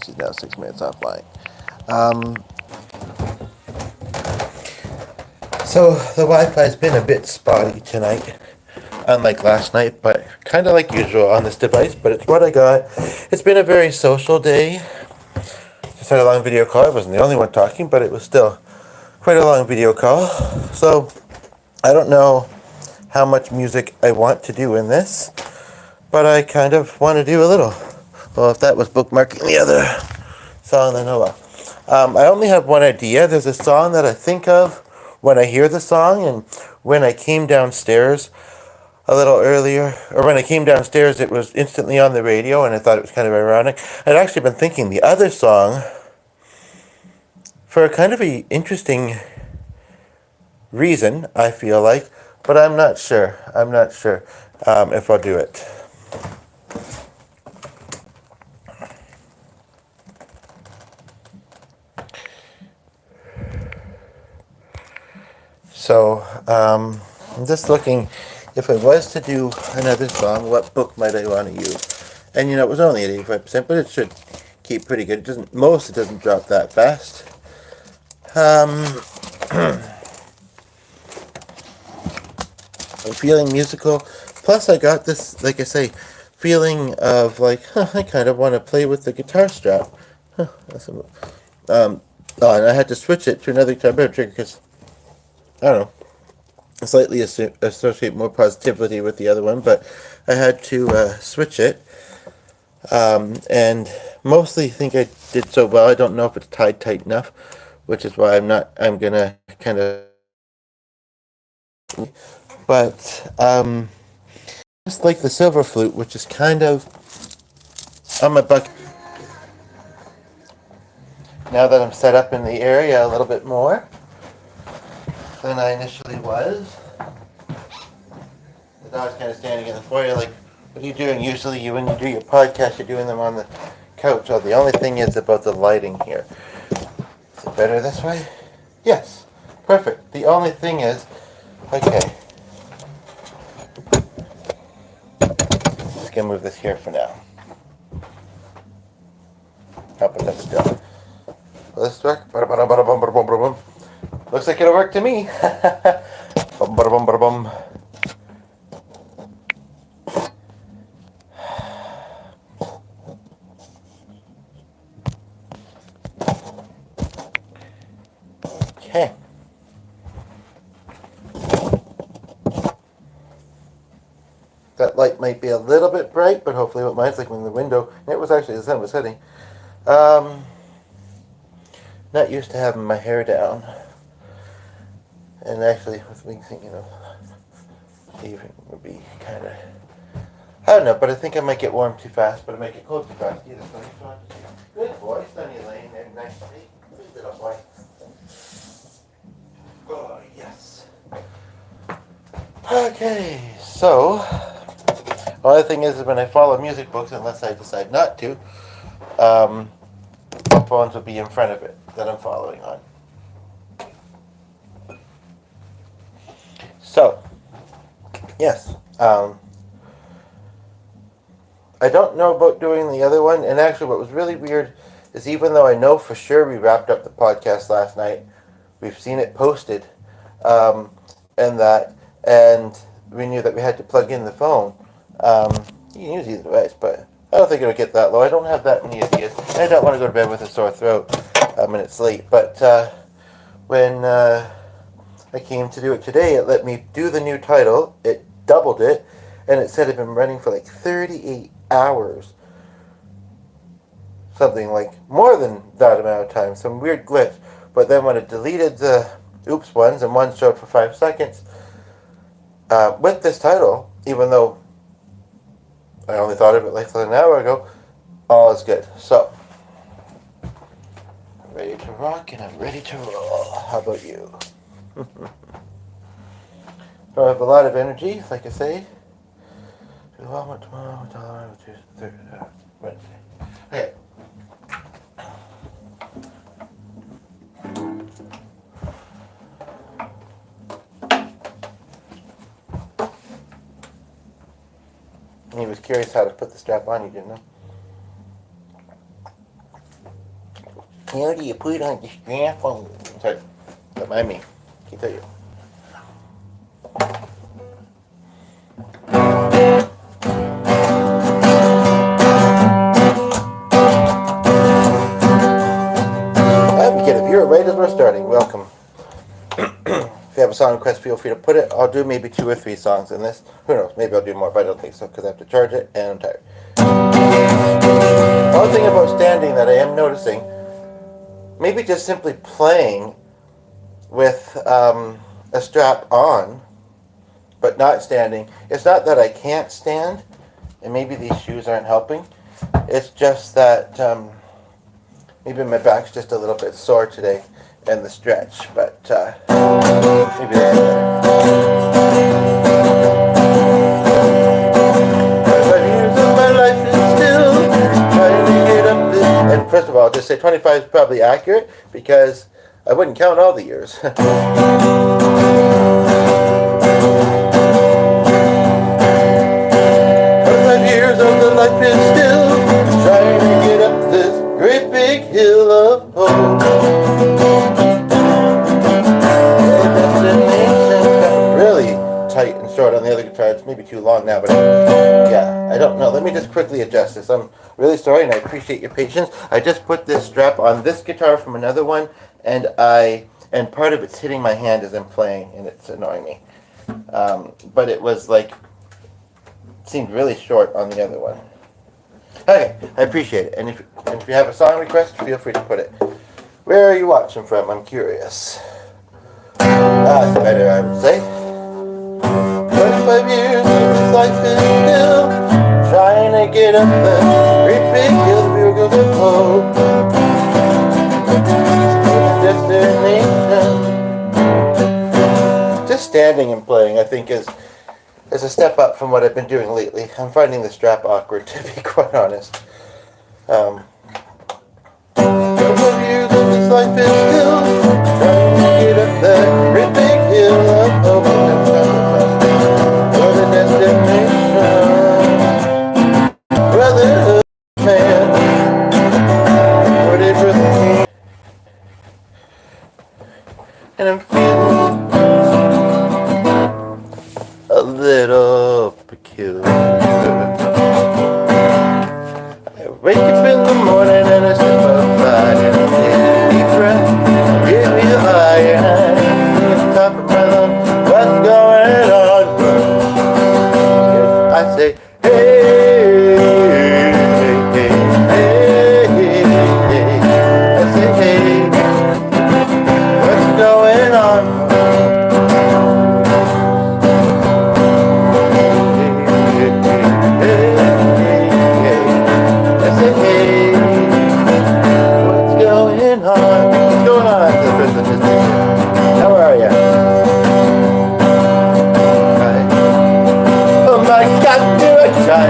She's now 6 minutes offline. So the Wi-Fi's been a bit spotty tonight, unlike last night, but kind of like usual on this device, but it's what I got. It's been a very social day. Just had a long video call. I wasn't the only one talking, but it was still quite a long video call. So I don't know how much music I want to do in this, but I kind of want to do a little. Well, if that was bookmarking the other song, then oh well. I only have one idea. There's a song that I think of when I hear the song, and when I came downstairs a little earlier, or when I came downstairs, it was instantly on the radio, and I thought it was kind of ironic. I'd actually been thinking the other song for a kind of a interesting reason, I feel like, but I'm not sure. I'm not sure if I'll do it. So, I'm just looking, if I was to do another song, what book might I want to use? And it was only at 85%, but it should keep pretty good. It doesn't drop that fast. I'm feeling musical. Plus, I got this, like I say, feeling of like, I kind of want to play with the guitar strap. And I had to switch it to another guitar trigger because, I don't know, slightly associate more positivity with the other one, but I had to switch it. And mostly think I did so well. I don't know if it's tied tight enough, which is why I'm gonna kind of, but just like the silver flute, which is kind of on my bucket. Now that I'm set up in the area a little bit more than I initially was. The dog's kind of standing in the foyer like, what are you doing? Usually when you do your podcast, you're doing them on the couch. Oh, the only thing is about the lighting here. Is it better this way? Yes. Perfect. The only thing is, okay. Just gonna move this here for now. Help it up still. Will this work? Looks like it'll work to me. Okay. That light might be a little bit bright, but hopefully what mine's like when the window, and it was actually, the sun was setting. Not used to having my hair down. And actually, with me thinking of leaving would be kind of, I don't know, but I think I might get warm too fast, but I might get cold too fast either. Good boy, Sonny laying there nicely. Good little boy. Oh, yes. Okay, so, the only thing is when I follow music books, unless I decide not to, my phones will be in front of it that I'm following on. So, yes, I don't know about doing the other one, and actually what was really weird is even though I know for sure we wrapped up the podcast last night, we've seen it posted, and we knew that we had to plug in the phone. You can use either device, but I don't think it'll get that low. I don't have that many ideas. I don't want to go to bed with a sore throat when it's late, but when I came to do it today, it let me do the new title, it doubled it, and it said it had been running for like 38 hours. Something like more than that amount of time, some weird glitch. But then when it deleted the oops ones, and one showed for 5 seconds, with this title, even though I only thought of it like an hour ago, all is good. So, I'm ready to rock and I'm ready to roll. How about you? So I have a lot of energy, like I say. Tomorrow, Tuesday, Wednesday. Okay. He was curious how to put the strap on, you didn't know? How do you put on the strap on? Sorry, don't mind me. Can't tell you. We get a viewer right as we're starting. Welcome. If you have a song request, feel free to put it. I'll do maybe 2 or 3 songs in this. Who knows? Maybe I'll do more, but I don't think so because I have to charge it and I'm tired. One thing about standing that I am noticing, maybe just simply playing with a strap on, but not standing. It's not that I can't stand, and maybe these shoes aren't helping. It's just that maybe my back's just a little bit sore today and the stretch, but maybe that's better. 25 years of my life is still trying to get up this. And first of all, I'll just say 25 is probably accurate because I wouldn't count all the years. 25 years of the life is still trying to get up this great big hill of hope. Really tight and short on the other guitar. It's maybe too long now, but yeah, I don't know. Let me just quickly adjust this. I'm really sorry, and I appreciate your patience. I just put this strap on this guitar from another one, and part of it's hitting my hand as I'm playing, and it's annoying me. But it was like seemed really short on the other one. Okay, I appreciate it. And if you have a song request, feel free to put it. Where are you watching from? I'm curious. That's better, I would say. 25 years of his life is still trying to get up the great big hill we were going to hope. Destination. Just standing and playing, I think, is a step up from what I've been doing lately. I'm finding the strap awkward, to be quite honest. 25 years of his life is still trying to get up that great big hill of hope. For the destination, brotherhood, man, whatever the king. And I'm feeling a little peculiar. I wake up in the morning and I step outside and I take a deep breath, give me the high and at the top of my lungs, what's going on? I say, hey, hey, hey, hey, hey. I say, hey, what's going on? How are ya? Oh my God, do I try?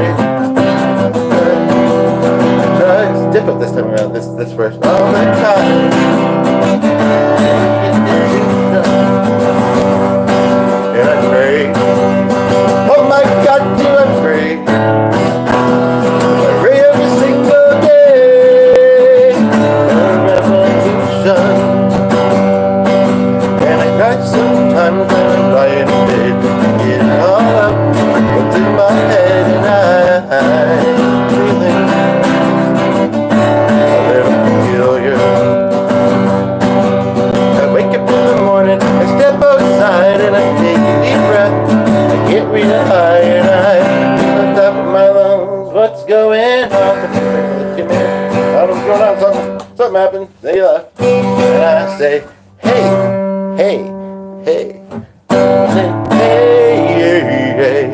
It's different this time around. This verse. Oh my God. And I pray. Oh my God, do I pray? I pray every single day. A revolution. Sometimes when I'm lying in bed, get all up, what's in my head, and I'm feeling a little peculiar. I wake up in the morning, I step outside, and I take a deep breath. I get real high, and I'm on top of my lungs. What's going on? What's going on? Something happened. They left, and I say, hey, hey. Hey, hey, hey, hey.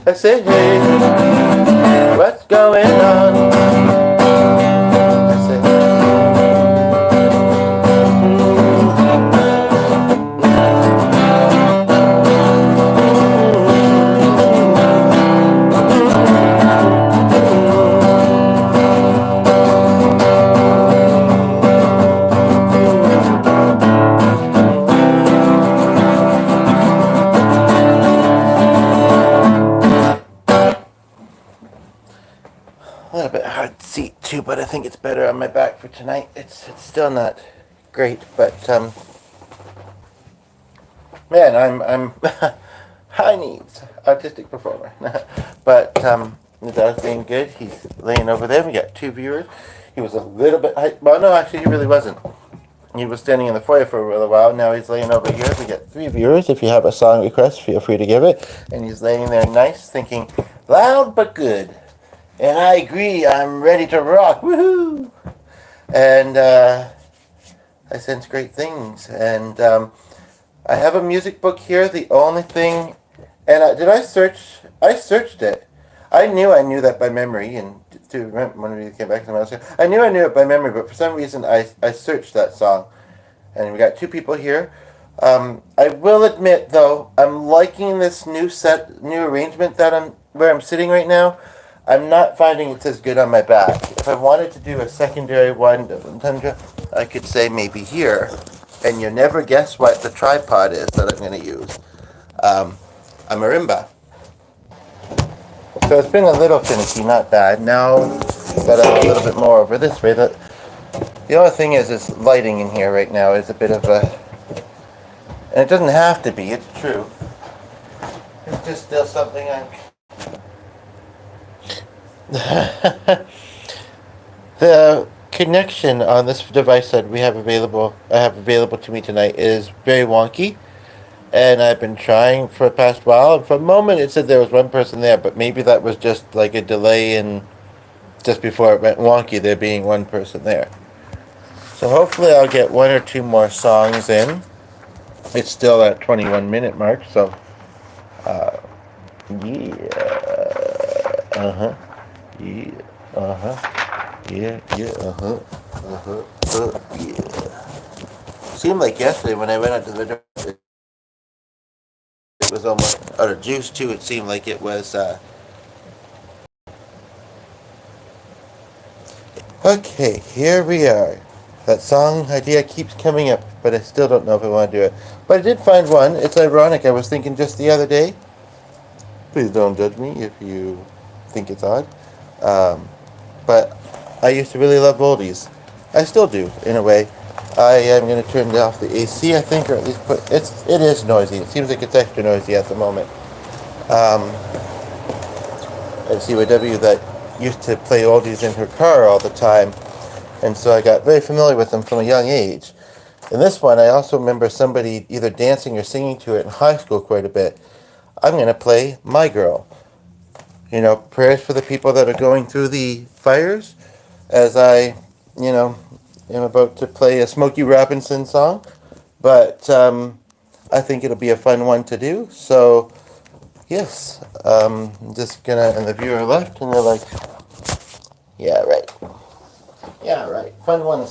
I say, hey, what's going on? I say, seat too, but I think it's better on my back for tonight. It's still not great, but man, I'm high needs autistic performer. But the dog's being good. He's laying over there. We got 2 viewers. He was a little bit high. Well, no, actually, he really wasn't. He was standing in the foyer for a little while. Now he's laying over here. We got 3 viewers. If you have a song request, feel free to give it. And he's laying there nice, thinking, loud but good. And I agree. I'm ready to rock. Woohoo! And I sense great things. And I have a music book here. The only thing, and did I search? I searched it. I knew that by memory, and to remember when we came back to my I knew it by memory, but for some reason I searched that song, and we got 2 people here. I will admit though, I'm liking this new arrangement that where I'm sitting right now. I'm not finding it's as good on my back. If I wanted to do a secondary one, I could say maybe here, and you'll never guess what the tripod is that I'm going to use. A marimba. So it's been a little finicky, not bad. Now that I'm a little bit more over this way, the only thing is lighting in here right now is a bit of a, and it doesn't have to be, it's true. It's just still something I'm... The connection on this device that I have available to me tonight is very wonky. And I've been trying for the past while. And for a moment it said there was one person there, but maybe that was just like a delay in just before it went wonky, there being one person there. So hopefully I'll get 1 or 2 more songs in. It's still at 21-minute mark, so yeah. Seemed like yesterday when I went out to the door, it was almost out of juice too. It seemed like it was okay, here we are. That song idea keeps coming up, but I still don't know if I want to do it. But I did find one. It's ironic. I was thinking just the other day. Please don't judge me if you think it's odd. But I used to really love oldies. I still do, in a way. I am going to turn off the AC, I think, or at least it is noisy. It seems like it's extra noisy at the moment. I have CYW that used to play oldies in her car all the time, and so I got very familiar with them from a young age. In this one, I also remember somebody either dancing or singing to it in high school quite a bit. I'm going to play My Girl. You know, prayers for the people that are going through the fires, as I, am about to play a Smokey Robinson song, but I think it'll be a fun one to do. So, yes, I'm just gonna, and the viewer left, and they're like, yeah, right. Fun one.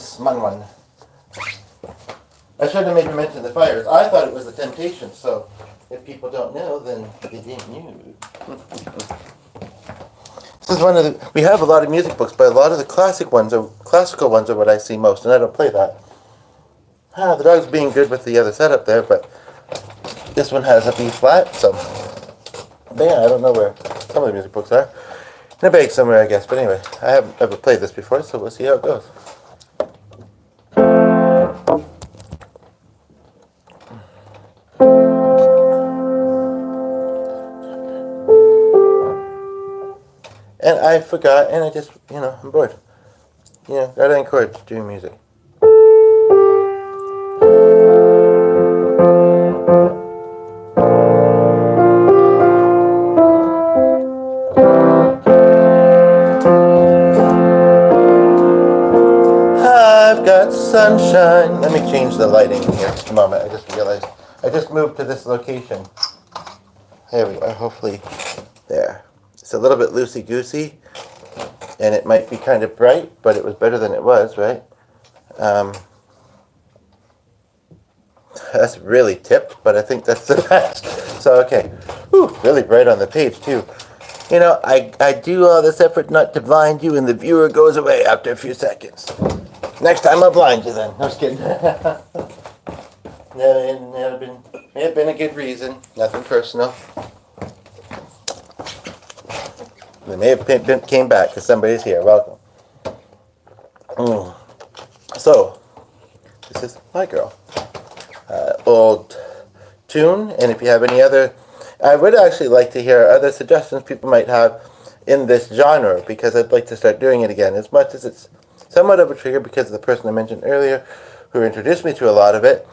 I shouldn't have maybe mentioned the fires. I thought it was the Temptations, so if people don't know, then they didn't know. This is one of the, we have a lot of music books, but a lot of the classical ones are what I see most, and I don't play that. The dog's being good with the other setup there, but this one has a B flat, so, but yeah, I don't know where some of the music books are. In a bag somewhere, I guess, but anyway, I haven't ever played this before, so we'll see how it goes. And I forgot, and I just, I'm bored. Gotta encourage doing music. I've got sunshine. Let me change the lighting here just a moment. I just realized. I just moved to this location. There we are, hopefully. There. It's a little bit loosey-goosey, and it might be kind of bright, but it was better than it was, right? That's really tipped, but I think that's the best. So, okay. Whew, really bright on the page, too. I do all this effort not to blind you, and the viewer goes away after a few seconds. Next time I'll blind you then. No, just kidding. May have been a good reason. Nothing personal. They may have came back because somebody's here. Welcome. Mm. So, this is My Girl. Old tune, and if you have any other, I would actually like to hear other suggestions people might have in this genre, because I'd like to start doing it again, as much as it's somewhat of a trigger because of the person I mentioned earlier who introduced me to a lot of it.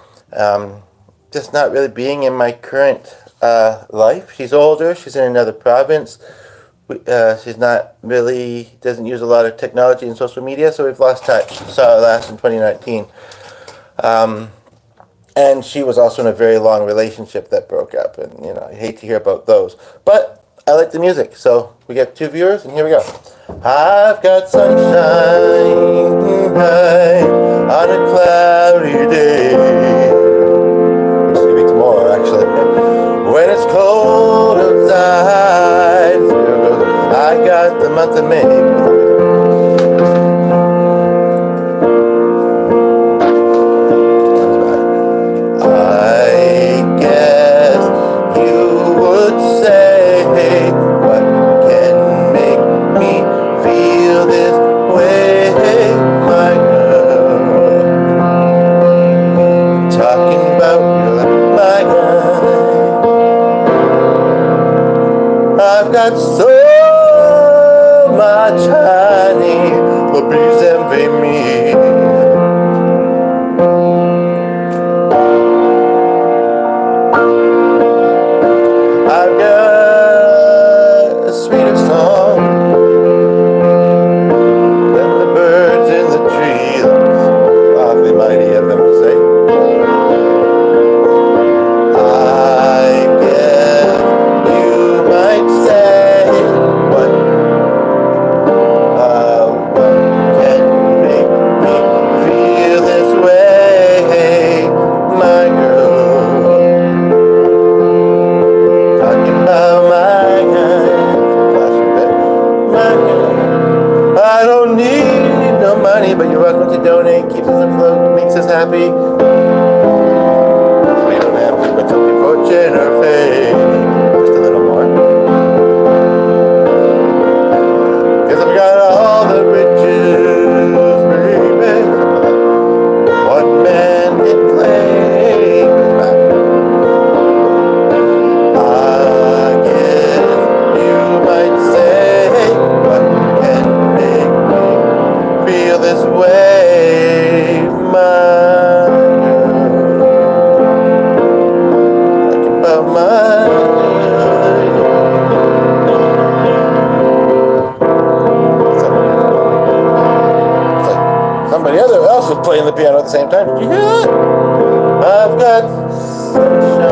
Just not really being in my current life. She's older, she's in another province. She's not really, doesn't use a lot of technology and social media, so we've lost touch. Saw it last in 2019. And she was also in a very long relationship that broke up, and I hate to hear about those. But I like the music, so we get 2 viewers, and here we go. I've got sunshine on a cloudy day. Which is gonna be tomorrow, actually. When it's cold outside, I got the month of May. Got so much honey, but please envy me. I've got a sweeter song than the birds in the tree. That's awfully mighty of them to say. But you're welcome to donate. Keeps us afloat, makes us happy. We don't have to put something fortune or fame. Just a little more. Cause I've got all the riches, baby. One man can claim. I guess you might say, what can make me feel this way, my girl? Talking about my somebody else was playing the piano at the same time. Did you hear that? I've got sunshine.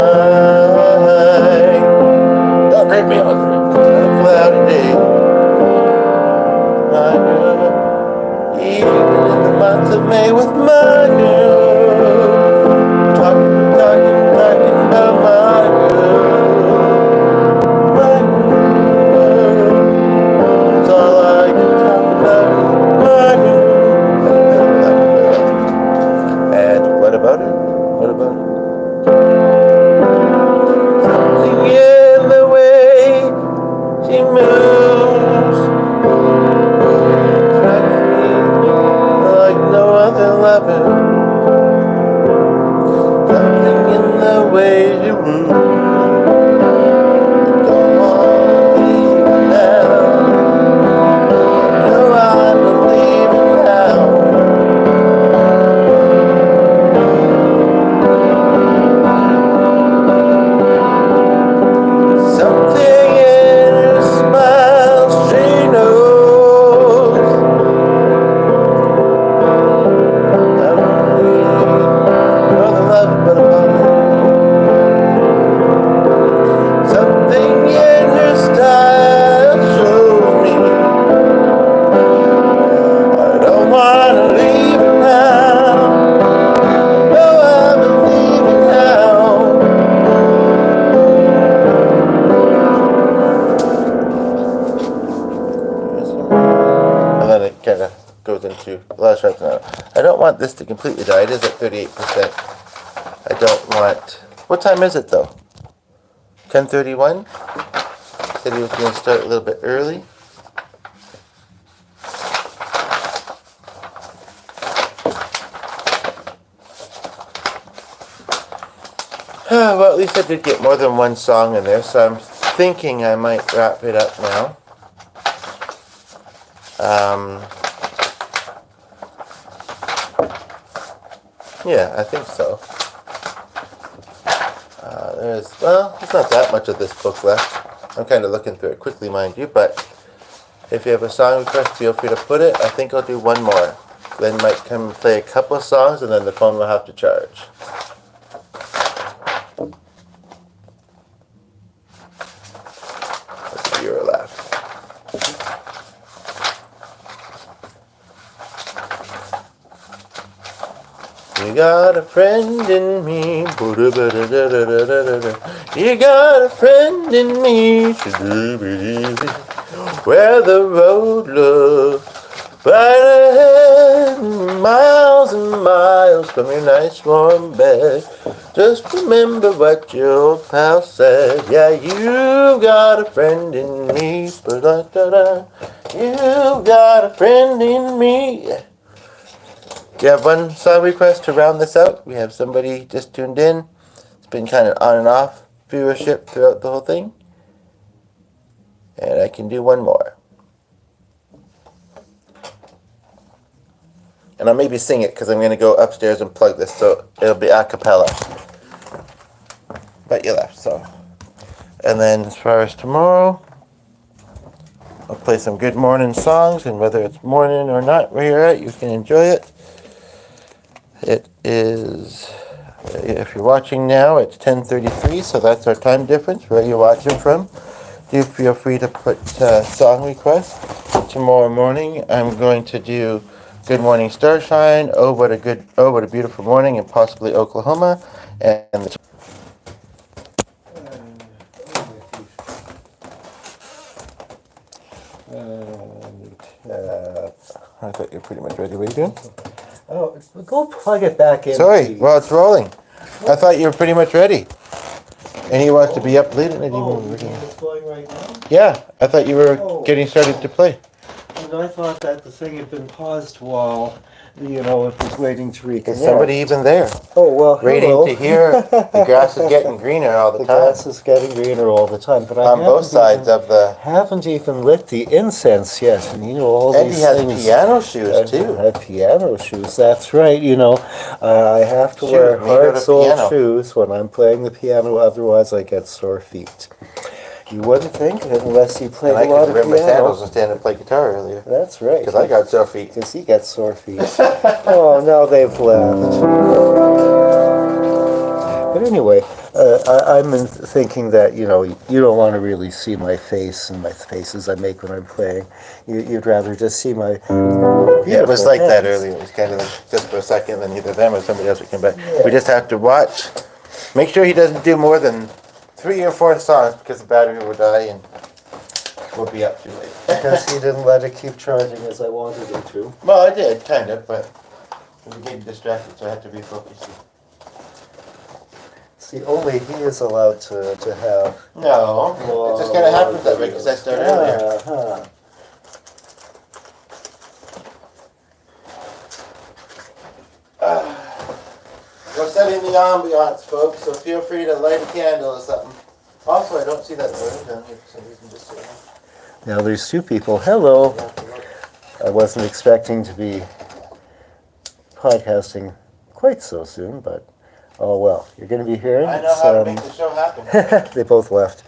Don't break me on a cloudy day, my girl. Even in the month of May with my girl. Talking about my girl. My girl. That's all I can talk about. My girl. And what about her? What about her? Something in the way she moves attracts me like no other lover. Something in the way she moves. I don't want to leave her now. No, I believe it now. Something in her smile she knows. I don't need no other love but a woman. Something in her style shows me I don't wanna leave her now. No, I believe it now. And then it kind of goes into a lot of sharps now. I don't want this to completely die. It is at 38%. I don't want. What time is it though? 10:31. Said he was going to start a little bit early. Well, at least I did get more than one song in there, so I'm thinking I might wrap it up now. Yeah, I think so. There's not that much of this book left. I'm kind of looking through it quickly, mind you, but if you have a song request, feel free to put it. I think I'll do one more. Glenn might come and play a couple of songs, and then the phone will have to charge. Let's see your laugh. You got a friend in me. You got a friend in me. Where the road looks right ahead, miles and miles from your nice warm bed. Just remember what your old pal said. Yeah, you got a friend in me. You got a friend in me. Do you have one song request to round this out? We have somebody just tuned in. It's been kind of on and off viewership throughout the whole thing. And I can do one more. And I'll maybe sing it because I'm going to go upstairs and plug this, so it'll be a cappella. But you left, so. And then as far as tomorrow, I'll play some good morning songs, and whether it's morning or not where you're at, you can enjoy it. It is, if you're watching now, it's 10:33, so that's our time difference, where you're watching from. Do feel free to put song requests. Tomorrow morning, I'm going to do Good Morning Starshine, Oh What a Beautiful Morning, and possibly Oklahoma. And I thought you were pretty much ready. What are you doing? Oh, go plug it back in. Sorry, well, it's rolling. I thought you were pretty much ready. And he wants to be up late. And It's going right now? Yeah, I thought you were getting started to play. And I thought that the thing had been paused while, it was waiting to reconnect. Is somebody even there? Oh, well, Waiting hello. to hear the grass is getting greener all the time. The grass is getting greener all the time. But on both sides of the... haven't even lit the incense yet. And, all and these he has things. piano shoes, too. I have piano shoes, that's right. I have to wear hard-soled shoes when I'm playing the piano, otherwise I get sore feet. You wouldn't think it unless you played a lot of piano. I could rip my sandals and stand and play guitar earlier. That's right. Because I got sore feet. Because he got sore feet. Oh, now they've left. But anyway, I'm thinking that, you don't want to really see my face and my faces I make when I'm playing. You'd rather just see my it was like that earlier. It was kind of like just for a second, then either them or somebody else would come back. Yeah. We just have to watch. Make sure he doesn't do more than 3 or 4 songs because the battery will die and we'll be up too late. Because he didn't let it keep charging as I wanted it to. Well, I did, kind of, but we getting distracted, so I had to refocus you. See, only he is allowed to have... No, it just kind of happened that way because I started earlier. We're setting the ambiance, folks, so feel free to light a candle or something. Also, I don't see that bird down here for some reason. Just so now there's 2 people. Hello. I wasn't expecting to be podcasting quite so soon, but oh well. You're going to be hearing. I know how to make the show happen. They both left.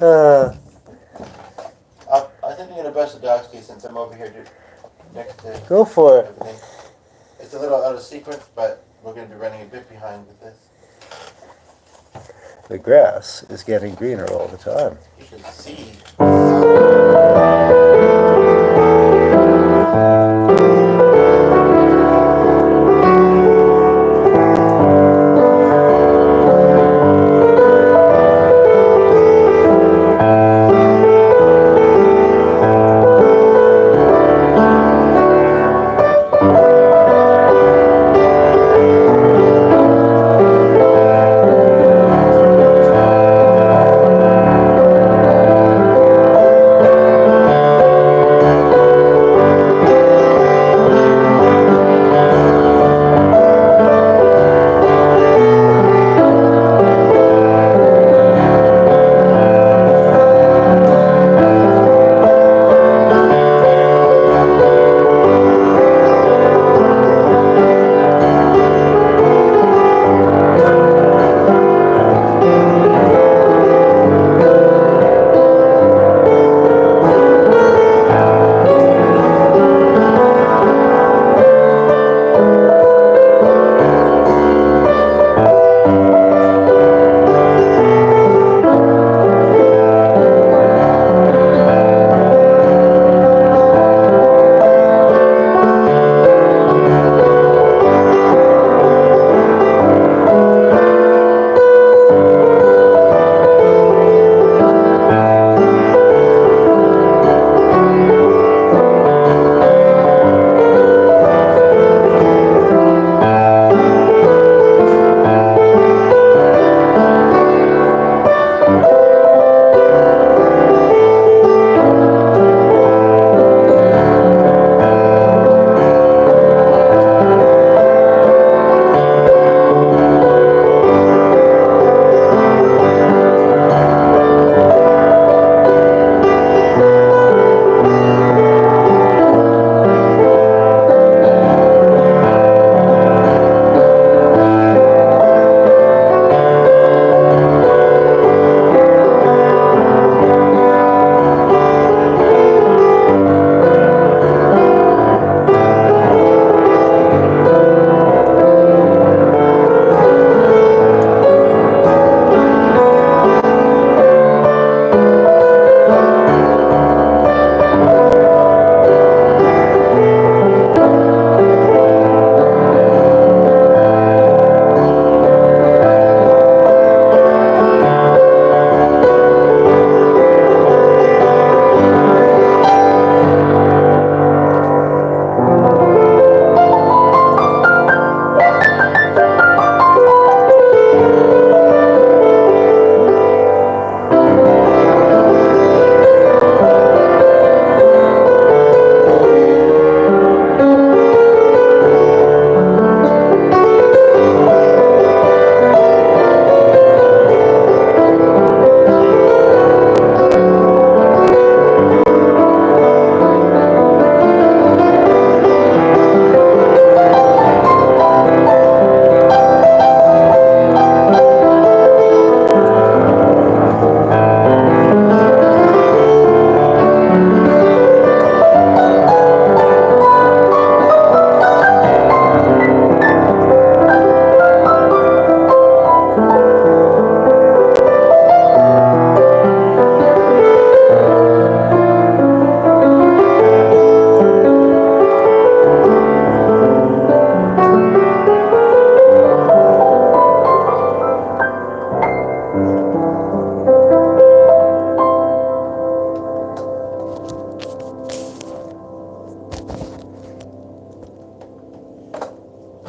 I think I'm going to brush the dog's teeth since I'm over here next to... Go for it. Everything. It's a little out of sequence, but we're going to be running a bit behind with this. The grass is getting greener all the time. You can see.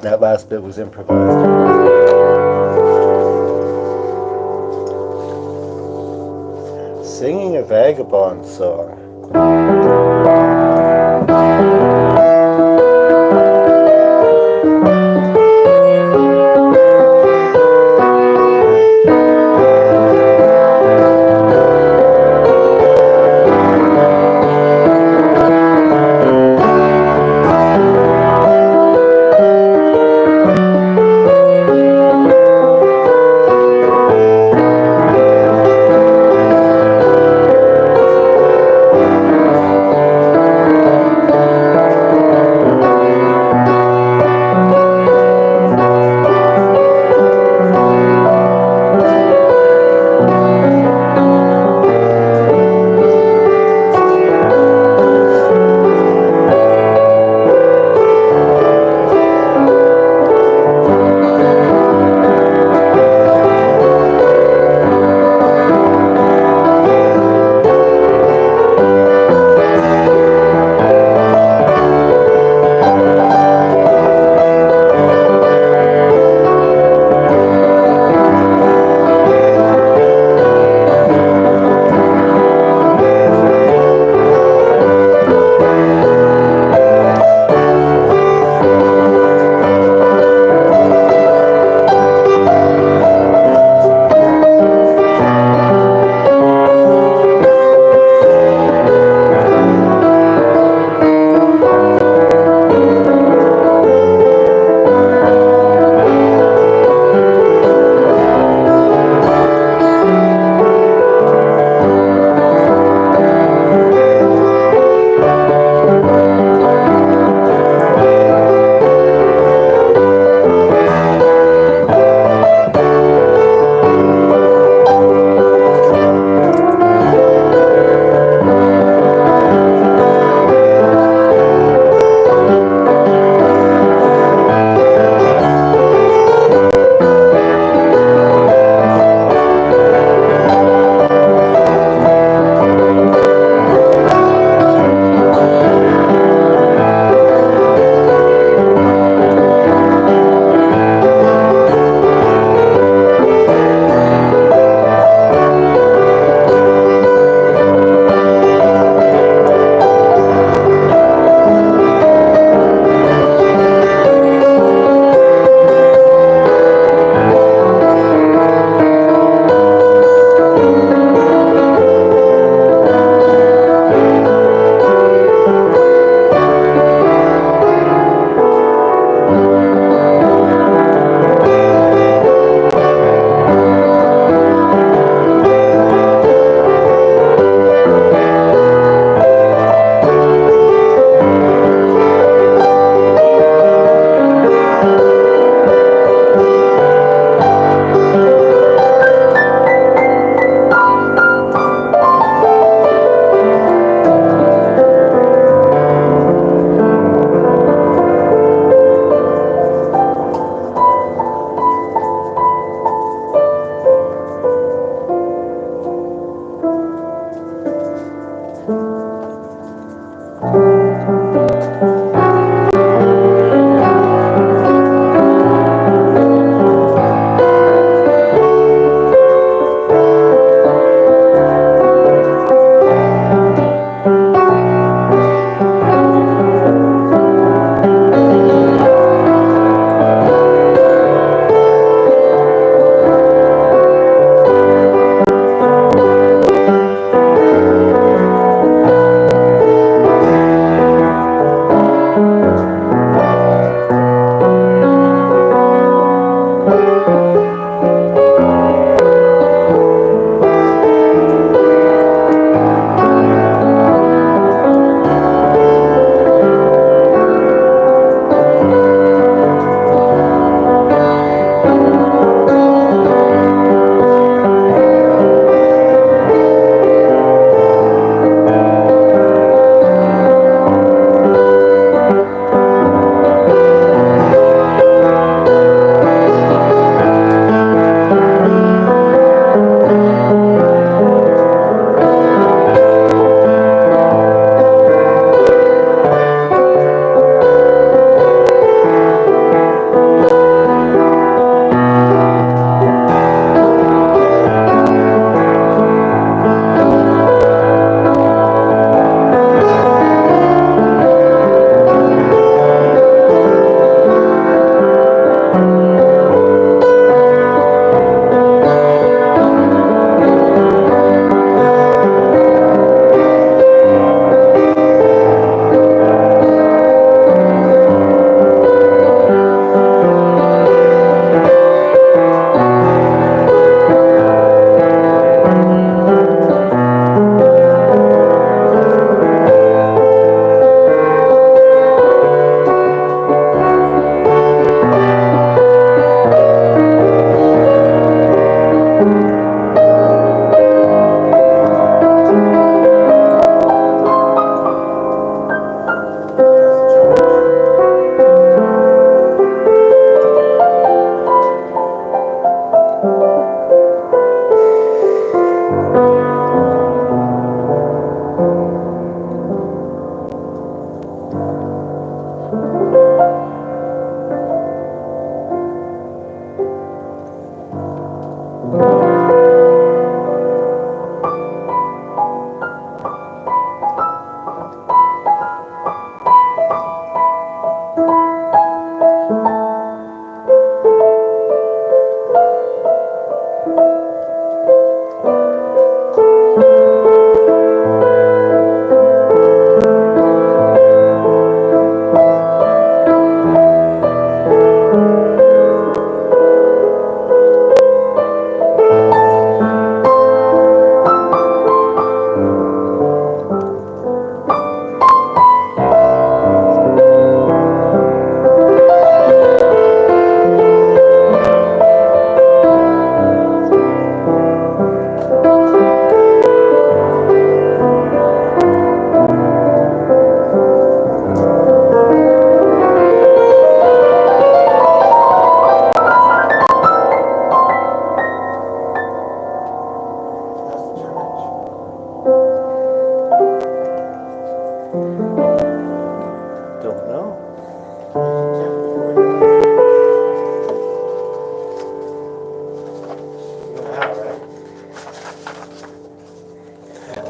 That last bit was improvised. Singing a vagabond song.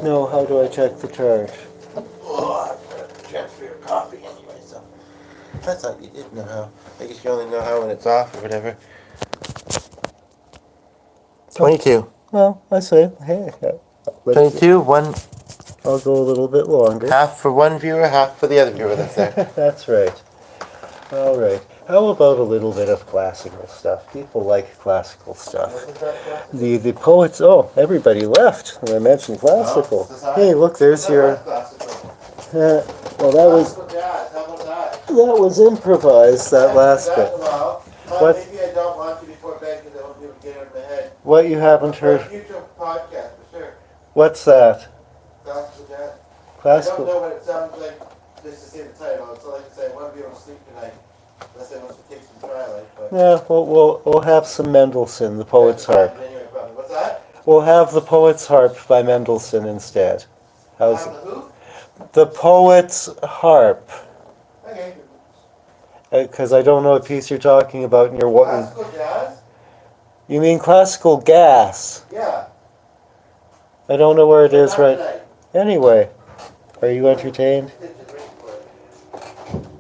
No, how do I check the charge? Oh, I'm gonna transfer your coffee anyway, so. I thought you did know how. I guess you only know how when it's off or whatever. 22. Well, I say, hey, 22, one. I'll go a little bit longer. Half for one viewer, half for the other viewer that's there. That's right. All right. How about a little bit of classical stuff? People like classical stuff. The poets. Oh, everybody left when I mentioned classical. Hey, look, there's your. Well, that was improvised. That last bit. What? Maybe I don't want you before bed because I won't be able to get it out of my head. What you haven't heard? Future podcast for sure. What's that? Classical jazz. Classical. I don't know what it sounds like just to see the title. It's all I can say. I want to be able to sleep tonight. Unless I want to take some Twilight. But Yeah, we'll have some Mendelssohn, the Poet's Harp. Anyway, probably. What's that? We'll have the Poet's Harp by Mendelssohn instead. How's On the who? the Poet's Harp? Okay. Because I don't know what piece you're talking about in your what? Classical jazz? You mean classical gas? Yeah. I don't know where it is Not right. tonight. Anyway, are you entertained? It's a great word.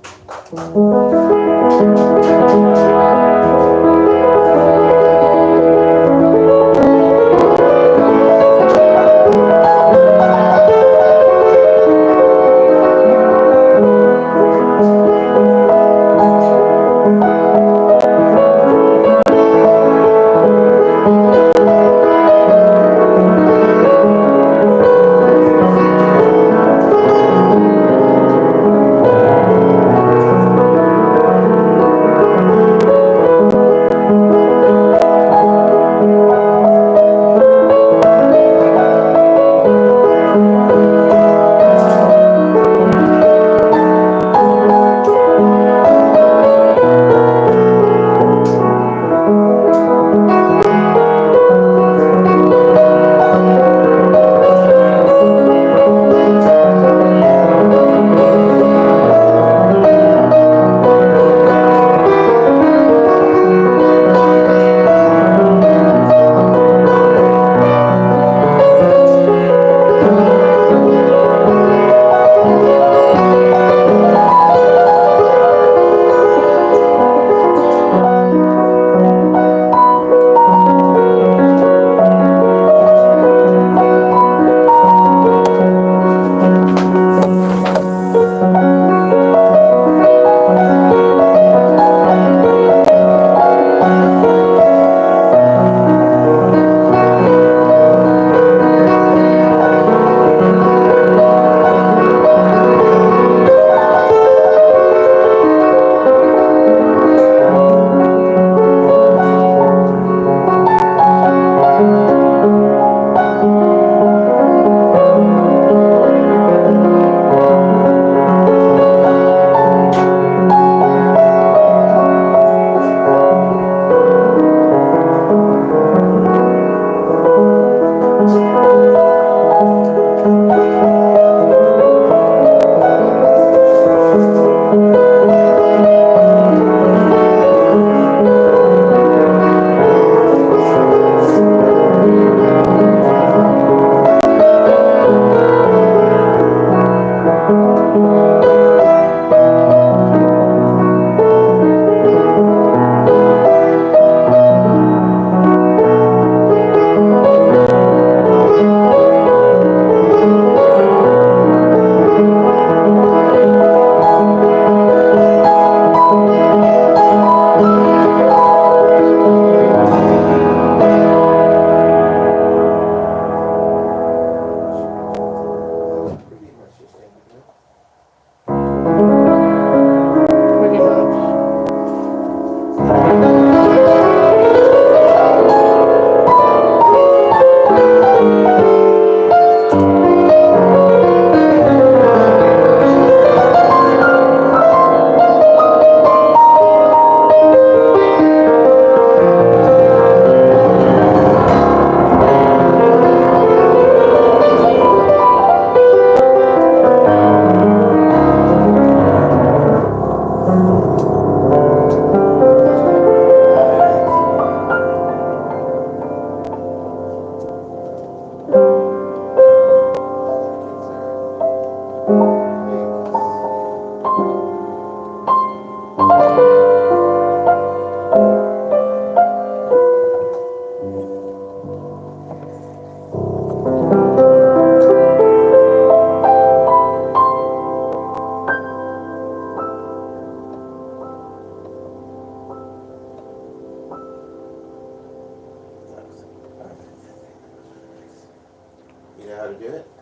You know how to do it?